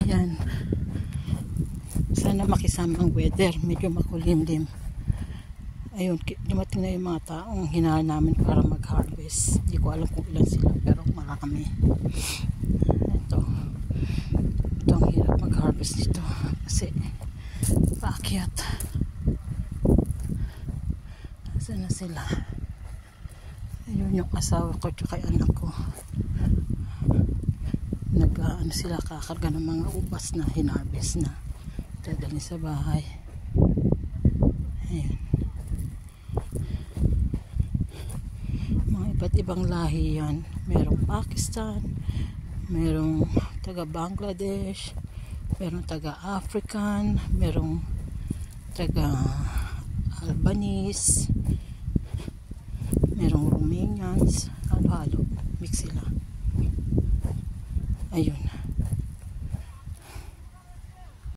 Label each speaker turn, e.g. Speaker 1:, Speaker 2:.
Speaker 1: Yan. Sana makisama ang weather. Medyo makulimlim. Ayun, dumating na yung mga taong hinahan namin para mag-harvest. Hindi ko alam kung ilan sila, pero marami. Ito ang hirap mag-harvest dito kasi paakyat. Saan na sila? Ayun yung asawa ko tsaka anak ko. Nag-ano sila, kakarga ng mga ubas na hinarvest na. Dadali sa bahay. Ayun. Mga iba't ibang lahi yan. Merong Pakistan, merong taga Bangladesh, merong taga African, merong taga Albanese, merong Romanians, halo-halo, mix sila. Ayun.